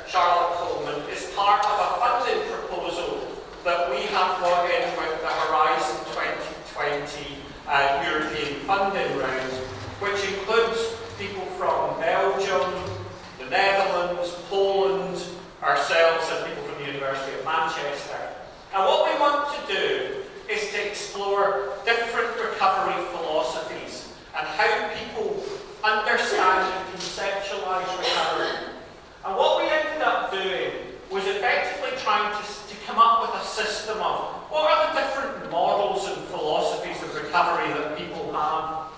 Charlotte Coleman is part of a funding proposal that we have got in with the Horizon 2020 European funding round, which includes people from Belgium, the Netherlands, Poland, ourselves and people from the University of Manchester. And what we want to do is to explore different recovery philosophies and how people understand and conceptualise recovery. And what we ended up doing was effectively trying to come up with a system of what are the different models and philosophies of recovery that people have.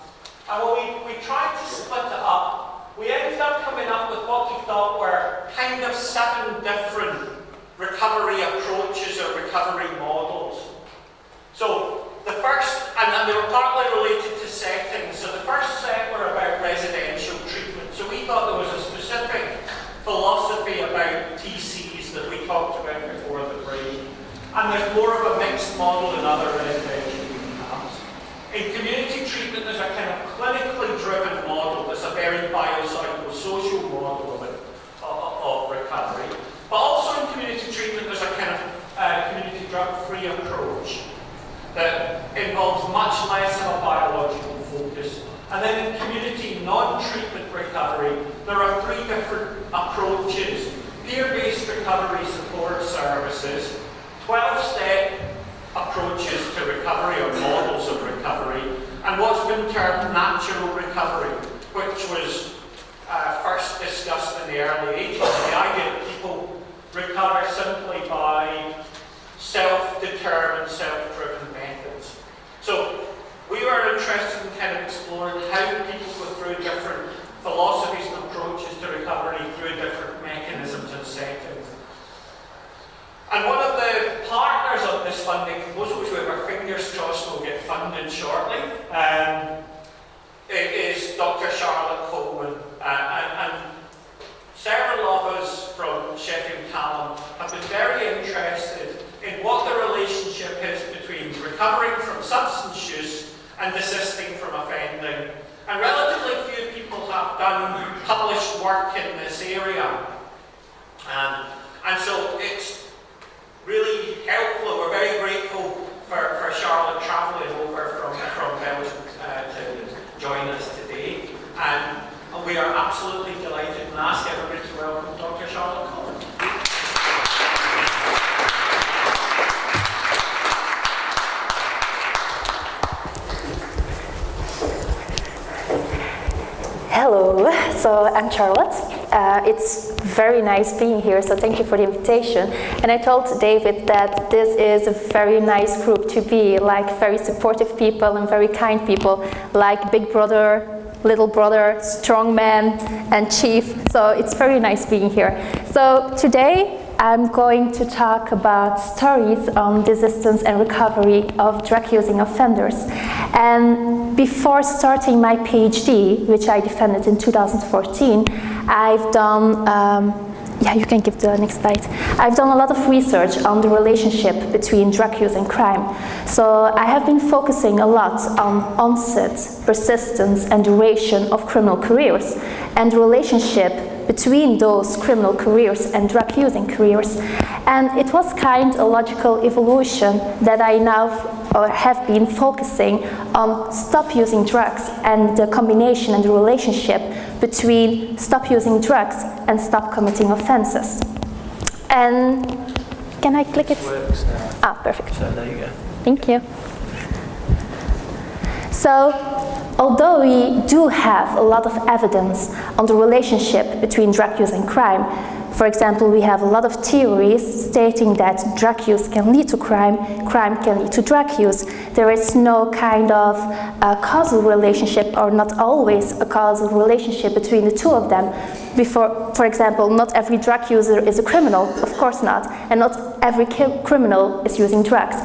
And when we tried to split it up, we ended up coming up with what we thought were kind of 7 different recovery approaches or recovery models. So the first, and they were partly related to settings, so the first set were about residential treatment. So we thought there was a specific philosophy about TCs that we talked about before the break. And there's more of a mixed model in other residential camps. In community treatment, there's a kind of clinically driven model that's a very biopsychosocial model of recovery. But also in community treatment, there's a kind of community drug-free approach that involves much less of a biological focus. And then in community non-treatment recovery, there are 3 different approaches: peer-based recovery support services, 12-step approaches to recovery or models of recovery, and what's been termed natural recovery, which was first discussed in the early 80s. The idea that people recover simply by self-determined, self-driven methods. So we were interested in kind of exploring how people go through different philosophies and approaches to recovery through different mechanisms and settings. And one of the partners of this funding proposal, which we have our fingers crossed will get funded shortly, is Dr. Charlotte Coleman. And several of us from Sheffield Hallam have been very interested in what the relationship is between recovering from substance use and desisting from offending. And relatively few people have done published work in this area. And so it's really helpful. We're very grateful for Charlotte travelling over from Belgium to join us today. And we are absolutely delighted and ask everybody to welcome Dr. Charlotte Coleman. Hello, so I'm Charlotte. It's very nice being here, so thank you for the invitation. And I told David that this is a very nice group to be, like very supportive people and very kind people, like big brother, little brother, strong man, and chief. So it's very nice being here. So today I'm going to talk about stories on desistance and recovery of drug-using offenders. And before starting my PhD, which I defended in 2014, I've done, you can give the next slide. I've done a lot of research on the relationship between drug use and crime. So I have been focusing a lot on onset, persistence, and duration of criminal careers, and the relationship between those criminal careers and drug-using careers. And it was kind of a logical evolution that I now have been focusing on stop using drugs and the combination and the relationship between stop using drugs and stop committing offenses. And can I click it? It works now. Perfect. So there you go. Thank you. So, although we do have a lot of evidence on the relationship between drug use and crime, for example, we have a lot of theories stating that drug use can lead to crime, crime can lead to drug use. There is no kind of causal relationship, or not always a causal relationship between the two of them. For example, not every drug user is a criminal, of course not, and not every criminal is using drugs.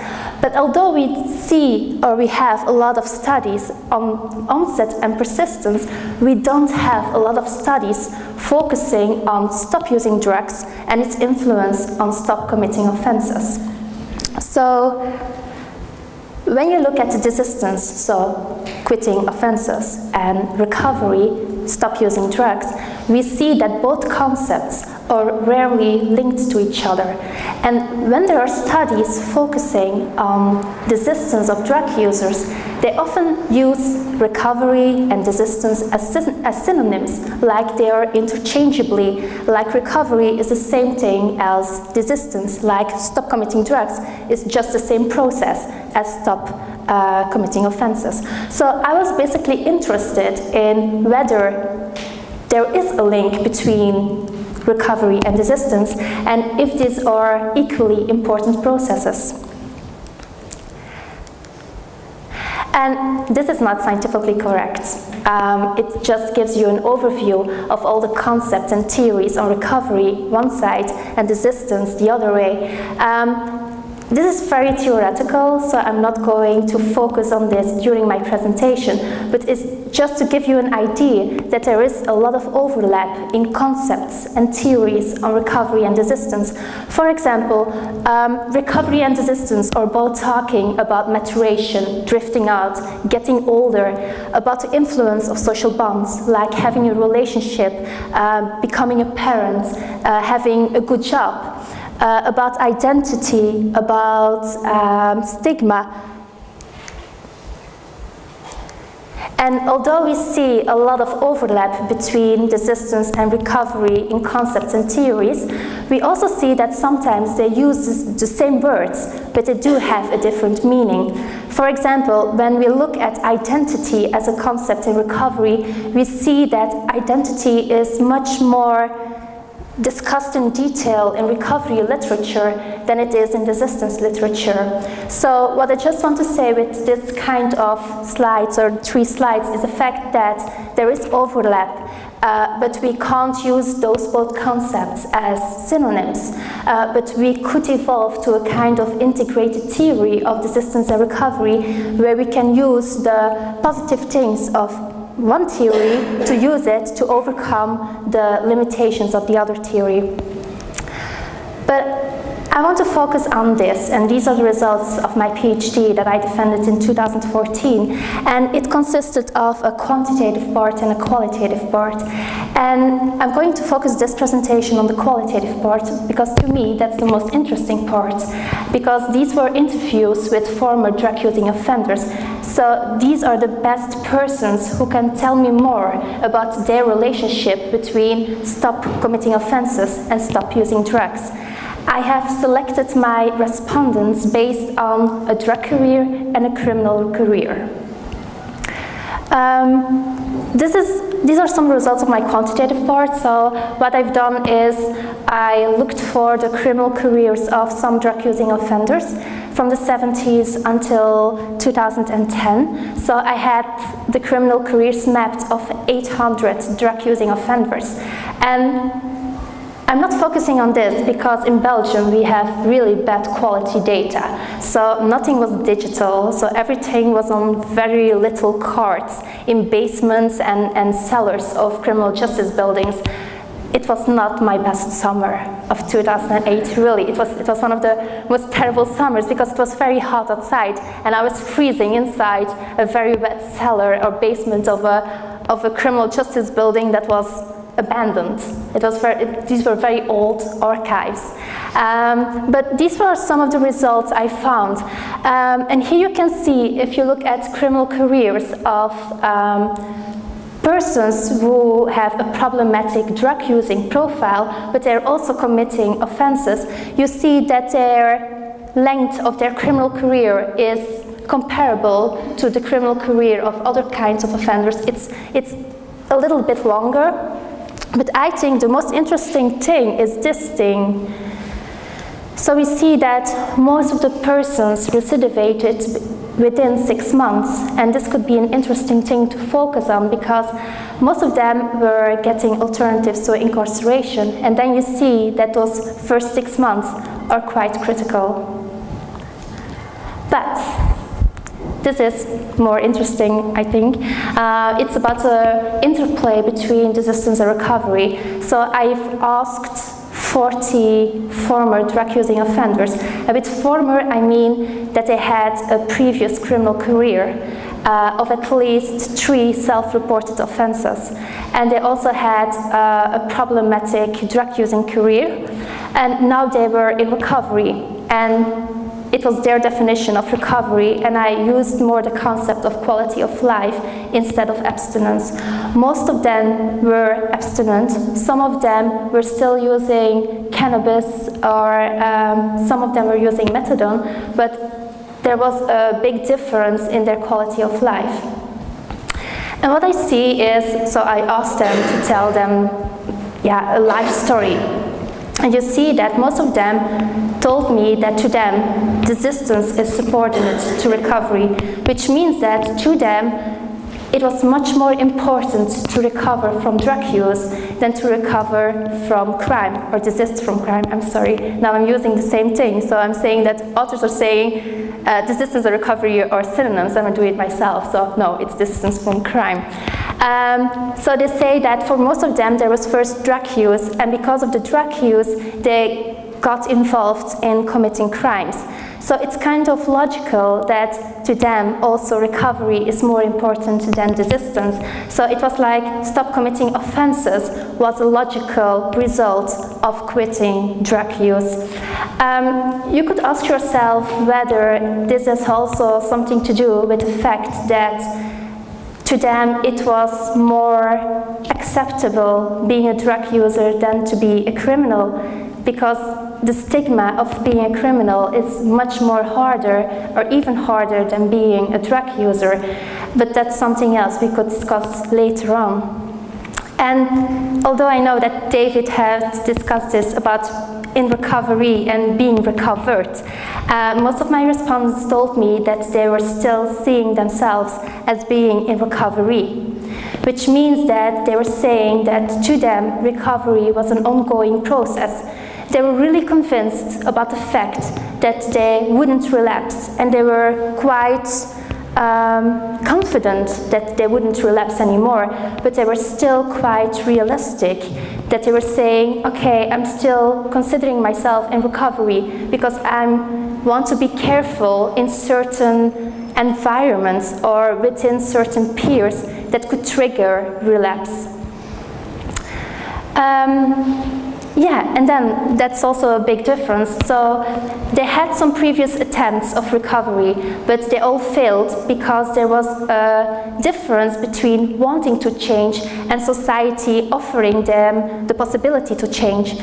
But although we see or we have a lot of studies on onset and persistence, we don't have a lot of studies focusing on stop using drugs and its influence on stop committing offenses. So when you look at the desistance, so quitting offenses, and recovery, stop using drugs, we see that both concepts are rarely linked to each other. And when there are studies focusing on desistance of drug users, they often use recovery and desistance as synonyms, like they are interchangeably, like recovery is the same thing as desistance, like stop committing drugs is just the same process as stop committing offenses. So I was basically interested in whether there is a link between recovery and desistance, and if these are equally important processes. And this is not scientifically correct. It just gives you an overview of all the concepts and theories on recovery, one side, and desistance, the other way. This is very theoretical, so I'm not going to focus on this during my presentation, but it's just to give you an idea that there is a lot of overlap in concepts and theories on recovery and desistance. For example, recovery and desistance are both talking about maturation, drifting out, getting older, about the influence of social bonds, like having a relationship, becoming a parent, having a good job. About identity, about stigma. And although we see a lot of overlap between desistance and recovery in concepts and theories, we also see that sometimes they use the same words, but they do have a different meaning. For example, when we look at identity as a concept in recovery, we see that identity is much more discussed in detail in recovery literature than it is in desistance literature. So what I just want to say with this kind of slides, or 3 slides, is the fact that there is overlap, but we can't use those both concepts as synonyms, but we could evolve to a kind of integrated theory of desistance and recovery, where we can use the positive things of one theory to use it to overcome the limitations of the other theory. But I want to focus on this, and these are the results of my PhD that I defended in 2014, and it consisted of a quantitative part and a qualitative part. And I'm going to focus this presentation on the qualitative part, because to me that's the most interesting part, because these were interviews with former drug-using offenders. So these are the best persons who can tell me more about their relationship between stop committing offenses and stop using drugs. I have selected my respondents based on a drug career and a criminal career. These are some results of my quantitative part. So what I've done is I looked for the criminal careers of some drug-using offenders from the 70s until 2010. So I had the criminal careers mapped of 800 drug-using offenders. And I'm not focusing on this because in Belgium we have really bad quality data. So nothing was digital, so everything was on very little cards in basements and cellars of criminal justice buildings. It was not my best summer of 2008, really. It was one of the most terrible summers because it was very hot outside and I was freezing inside a very wet cellar or basement of a criminal justice building that was abandoned. These were very old archives. But these were some of the results I found. And here you can see, if you look at criminal careers of persons who have a problematic drug-using profile, but they're also committing offenses, you see that their length of their criminal career is comparable to the criminal career of other kinds of offenders. It's a little bit longer. But I think the most interesting thing is this thing. So we see that most of the persons recidivated within 6 months, and this could be an interesting thing to focus on because most of them were getting alternatives to incarceration, and then you see that those first 6 months are quite critical. But this is more interesting, I think. It's about the interplay between desistance and recovery. So I've asked 40 former drug-using offenders. And with former, I mean that they had a previous criminal career. of at least 3 self-reported offenses. And they also had a problematic drug-using career, and now they were in recovery. And it was their definition of recovery, and I used more the concept of quality of life instead of abstinence. Most of them were abstinent. Some of them were still using cannabis, or some of them were using methadone, but there was a big difference in their quality of life. And what I see is, so I asked them to tell them, a life story. And you see that most of them told me that to them, desistance is subordinate to recovery, which means that to them, it was much more important to recover from drug use than to recover from crime, or desist from crime. I'm sorry, now I'm using the same thing. So I'm saying that authors are saying desistance and recovery are synonyms. I'm going to do it myself. So no, it's desistance from crime. So they say that for most of them, there was first drug use, and because of the drug use, they got involved in committing crimes. So it's kind of logical that to them also recovery is more important than desistance. So it was like stop committing offenses was a logical result of quitting drug use. You could ask yourself whether this has also something to do with the fact that to them it was more acceptable being a drug user than to be a criminal, because the stigma of being a criminal is much more harder, or even harder than being a drug user. But that's something else we could discuss later on. And although I know that David has discussed this about in recovery and being recovered, most of my respondents told me that they were still seeing themselves as being in recovery, which means that they were saying that to them recovery was an ongoing process. They were really convinced about the fact that they wouldn't relapse, and they were quite confident that they wouldn't relapse anymore, but they were still quite realistic, that they were saying, okay, I'm still considering myself in recovery because I want to be careful in certain environments or within certain peers that could trigger relapse. And then that's also a big difference. So they had some previous attempts of recovery, but they all failed because there was a difference between wanting to change and society offering them the possibility to change.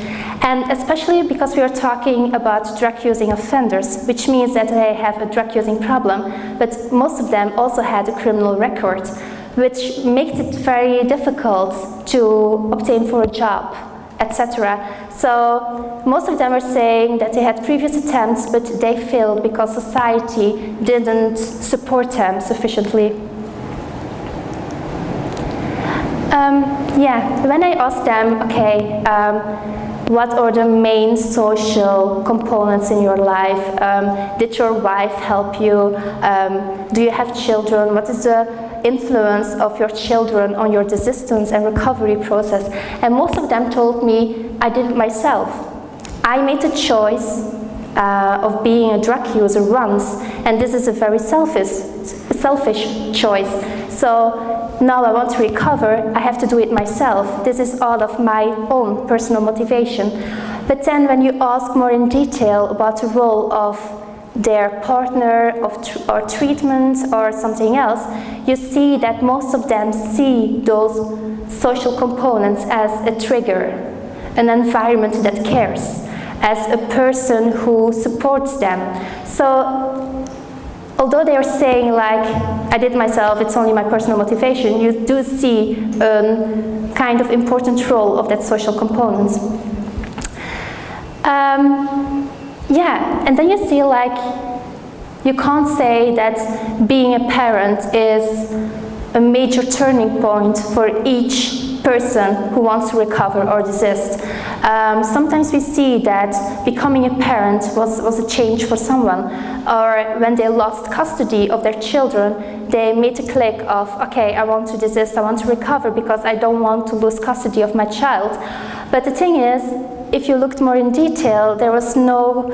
And especially because we are talking about drug-using offenders, which means that they have a drug-using problem, but most of them also had a criminal record, which makes it very difficult to obtain for a job, etc. So most of them are saying that they had previous attempts, but they failed because society didn't support them sufficiently. When I asked them, okay, what are the main social components in your life? Did your wife help you? Do you have children? What is the influence of your children on your desistance and recovery process? And most of them told me, I did it myself. I made a choice of being a drug user once, and this is a very selfish choice. So now I want to recover, I have to do it myself. This is all of my own personal motivation. But then when you ask more in detail about the role of their partner or treatment or something else, you see that most of them see those social components as a trigger, an environment that cares, as a person who supports them. So although they are saying like, I did myself, it's only my personal motivation, you do see a kind of important role of that social component. And then you see like, you can't say that being a parent is a major turning point for each person who wants to recover or desist. Sometimes we see that becoming a parent was a change for someone, or when they lost custody of their children, they made a click of, okay, I want to desist, I want to recover because I don't want to lose custody of my child. But the thing is, if you looked more in detail, there was no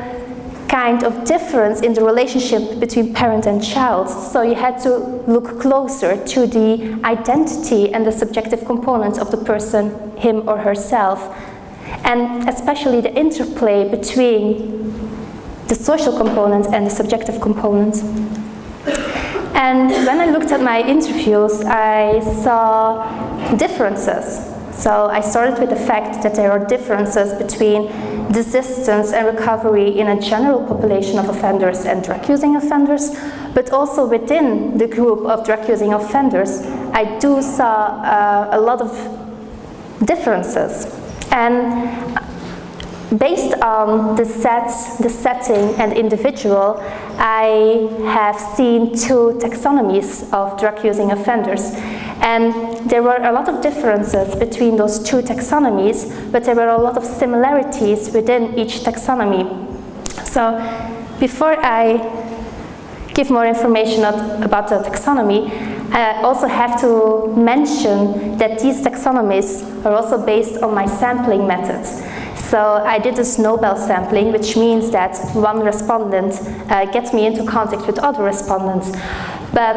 kind of difference in the relationship between parent and child. So you had to look closer to the identity and the subjective components of the person, him or herself, and especially the interplay between the social component and the subjective component. And when I looked at my interviews, I saw differences. So I started with the fact that there are differences between desistance and recovery in a general population of offenders and drug-using offenders, but also within the group of drug-using offenders, I do saw a lot of differences. And based on the setting and individual, I have seen two taxonomies of drug-using offenders. And there were a lot of differences between those two taxonomies, but there were a lot of similarities within each taxonomy. So before I give more information about the taxonomy, I also have to mention that these taxonomies are also based on my sampling methods. So I did a snowball sampling, which means that one respondent gets me into contact with other respondents. But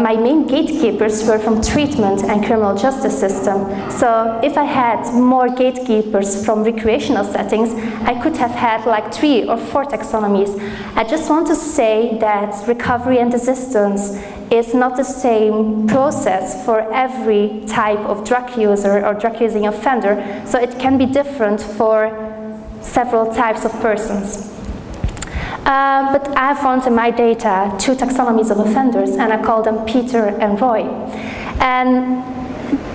my main gatekeepers were from treatment and criminal justice system. So if I had more gatekeepers from recreational settings, I could have had like 3 or 4 taxonomies. I just want to say that recovery and desistance is not the same process for every type of drug user or drug-using offender, so it can be different for several types of persons. But I found in my data 2 taxonomies of offenders, and I call them Peter and Roy. And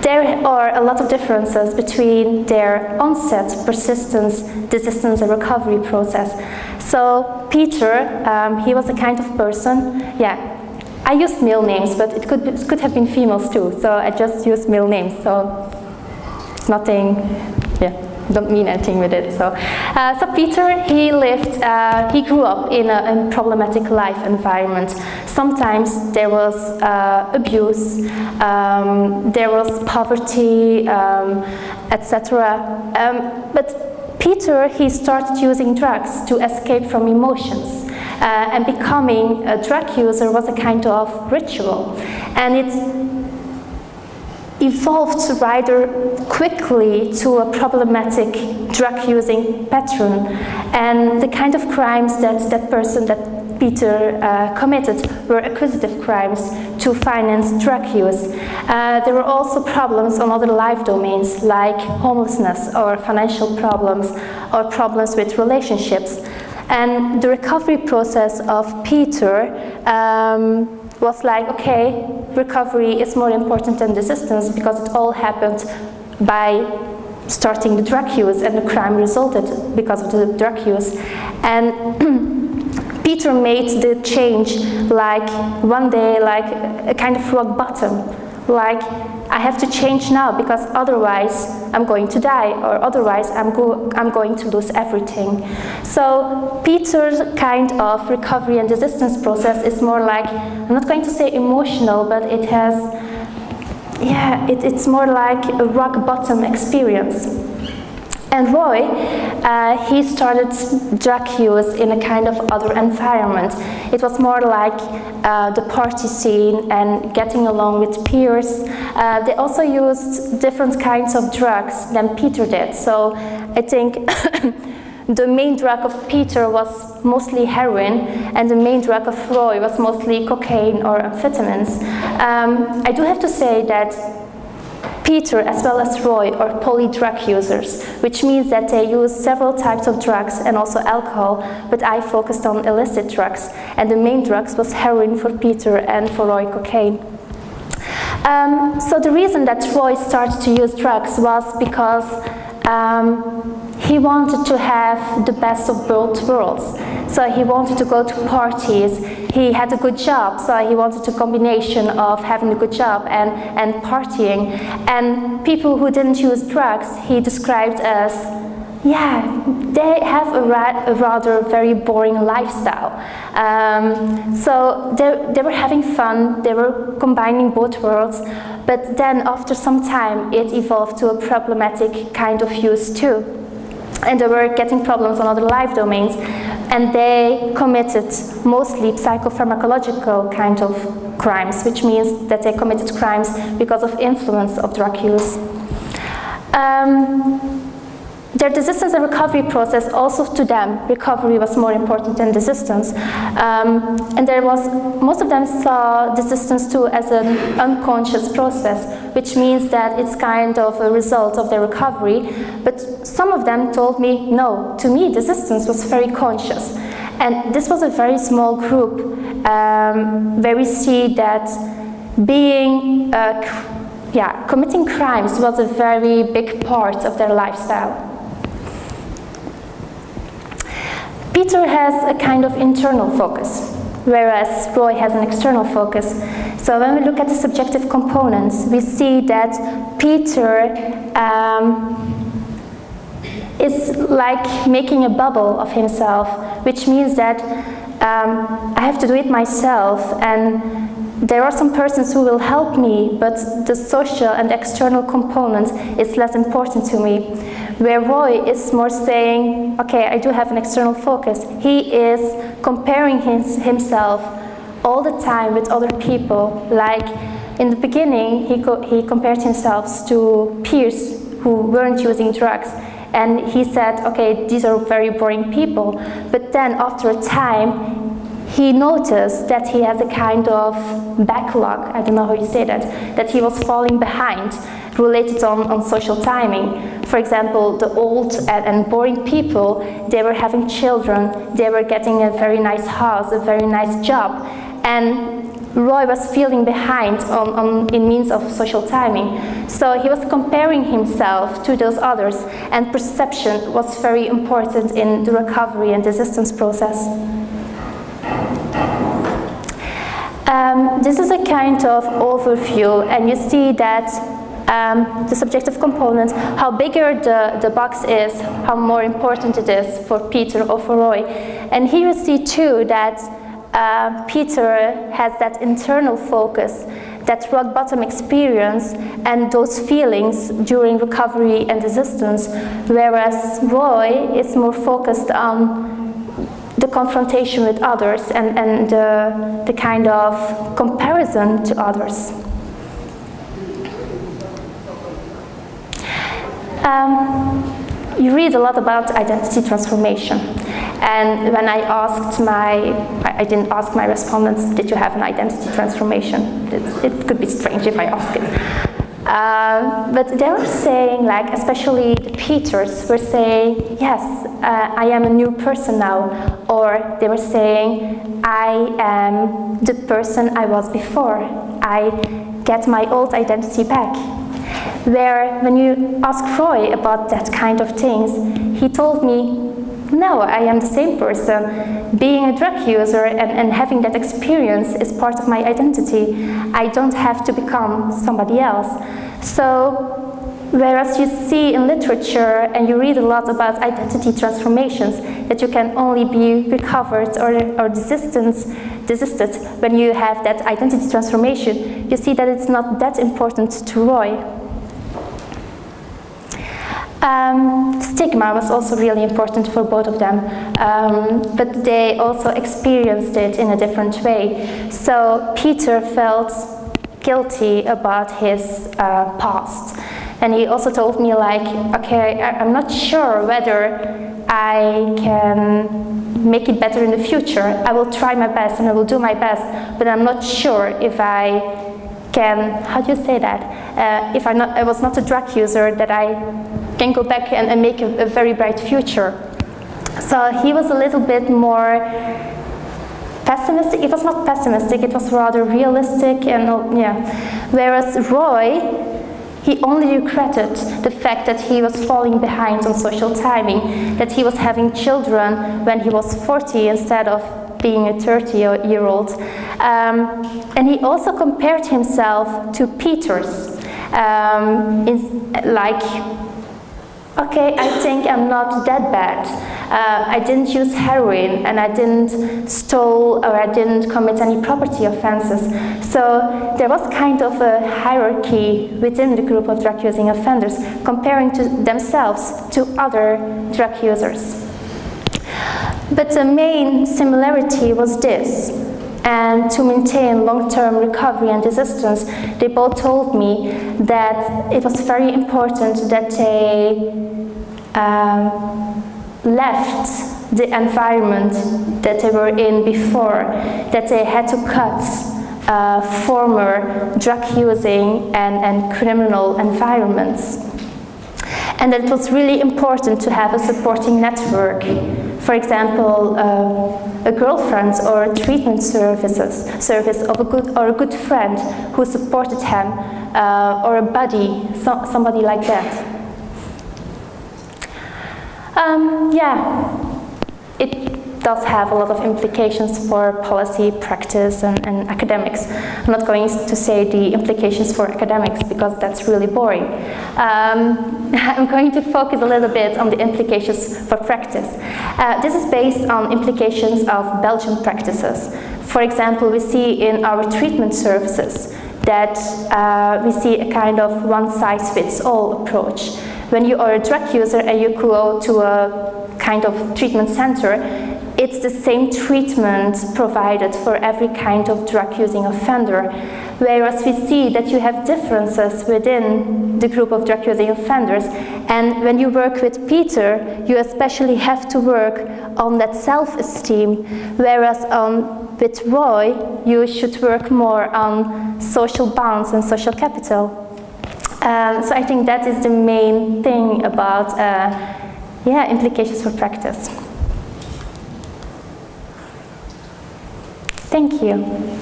there are a lot of differences between their onset, persistence, desistance, and recovery process. So Peter, he was a kind of person, I used male names, but it could have been females too, so I just used male names, so it's nothing, don't mean anything with it. So Peter, he grew up in a problematic life environment. Sometimes there was abuse, there was poverty, etc. But Peter, he started using drugs to escape from emotions. And becoming a drug user was a kind of ritual. And it evolved rather quickly to a problematic drug-using pattern. And the kind of crimes that Peter committed were acquisitive crimes to finance drug use. There were also problems on other life domains, like homelessness or financial problems or problems with relationships. And the recovery process of Peter was like, okay, recovery is more important than desistance because it all happened by starting the drug use, and the crime resulted because of the drug use. And Peter made the change like one day, like a kind of rock bottom. Like, I have to change now because otherwise I'm going to die, or otherwise I'm going to lose everything. So Peter's kind of recovery and desistance process is more like, I'm not going to say emotional, but it has, it's more like a rock bottom experience. And Roy, he started drug use in a kind of other environment. It was more like the party scene and getting along with peers. They also used different kinds of drugs than Peter did. So I think the main drug of Peter was mostly heroin, and the main drug of Roy was mostly cocaine or amphetamines. I do have to say that Peter, as well as Roy, are poly-drug users, which means that they use several types of drugs and also alcohol, but I focused on illicit drugs, and the main drugs was heroin for Peter and for Roy, cocaine. So the reason that Roy started to use drugs was because he wanted to have the best of both worlds. So he wanted to go to parties. He had a good job, so he wanted a combination of having a good job and partying. And people who didn't use drugs, he described as, they have a rather very boring lifestyle. So they were having fun, they were combining both worlds, but then after some time it evolved to a problematic kind of use too. And they were getting problems on other life domains and they committed mostly psychopharmacological kind of crimes, which means that they committed crimes because of influence of drug use. Their desistance and recovery process, also to them, recovery was more important than desistance. And most of them saw desistance too as an unconscious process, which means that it's kind of a result of their recovery. But some of them told me, no, to me, desistance was very conscious. And this was a very small group where we see that committing crimes was a very big part of their lifestyle. Peter has a kind of internal focus, whereas Roy has an external focus. So when we look at the subjective components, we see that Peter is like making a bubble of himself, which means that I have to do it myself, and there are some persons who will help me, but the social and external component is less important to me. Where Roy is more saying, okay, I do have an external focus. He is comparing himself all the time with other people. Like in the beginning, he compared himself to peers who weren't using drugs. And he said, okay, these are very boring people. But then after a time, he noticed that he has a kind of backlog, I don't know how you say that he was falling behind, related on social timing. For example, the old and boring people, they were having children, they were getting a very nice house, a very nice job, and Roy was feeling behind in means of social timing. So he was comparing himself to those others, and perception was very important in the recovery and desistance process. This is a kind of overview, and you see that the subjective component, how bigger the box is, how more important it is for Peter or for Roy. And here you see too that Peter has that internal focus, that rock bottom experience and those feelings during recovery and desistance, whereas Roy is more focused on the confrontation with others and the kind of comparison to others. You read a lot about identity transformation, and when I didn't ask my respondents, did you have an identity transformation? It could be strange if I ask it. But they were saying, like, especially the Peters were saying, yes, I am a new person now. Or they were saying, I am the person I was before. I get my old identity back. Where when you ask Roy about that kind of things, he told me, no, I am the same person. Being a drug user and having that experience is part of my identity. I don't have to become somebody else. So, whereas you see in literature and you read a lot about identity transformations, that you can only be recovered or desisted when you have that identity transformation, you see that it's not that important to Roy. Stigma was also really important for both of them, but they also experienced it in a different way. So Peter felt guilty about his past, and he also told me, like, okay, I'm not sure whether I can make it better in the future. I will try my best and I will do my best, but I'm not sure if I can, how do you say that? If I was not a drug user, that I can go back and make a very bright future. So he was a little bit more pessimistic. It was not pessimistic, it was rather realistic, and Whereas Roy, he only regretted the fact that he was falling behind on social timing, that he was having children when he was 40 instead of being a 30-year-old. And he also compared himself to Peter's. Okay, I think I'm not that bad. I didn't use heroin, and I didn't steal, or I didn't commit any property offenses. So there was kind of a hierarchy within the group of drug-using offenders, comparing to themselves to other drug users. But the main similarity was this. And to maintain long-term recovery and desistance, they both told me that it was very important that they left the environment that they were in before, that they had to cut former drug-using and criminal environments. And that it was really important to have a supporting network. For example, a girlfriend or a treatment service of a good friend who supported him, or a buddy, somebody like that. It does have a lot of implications for policy, practice, and academics. I'm not going to say the implications for academics because that's really boring. I'm going to focus a little bit on the implications for practice. This is based on implications of Belgian practices. For example, we see in our treatment services that we see a kind of one-size-fits-all approach. When you are a drug user and you go to a kind of treatment center, it's the same treatment provided for every kind of drug-using offender, whereas we see that you have differences within the group of drug-using offenders, and when you work with Peter, you especially have to work on that self-esteem, whereas with Roy, you should work more on social bonds and social capital. So I think that is the main thing about implications for practice. Thank you.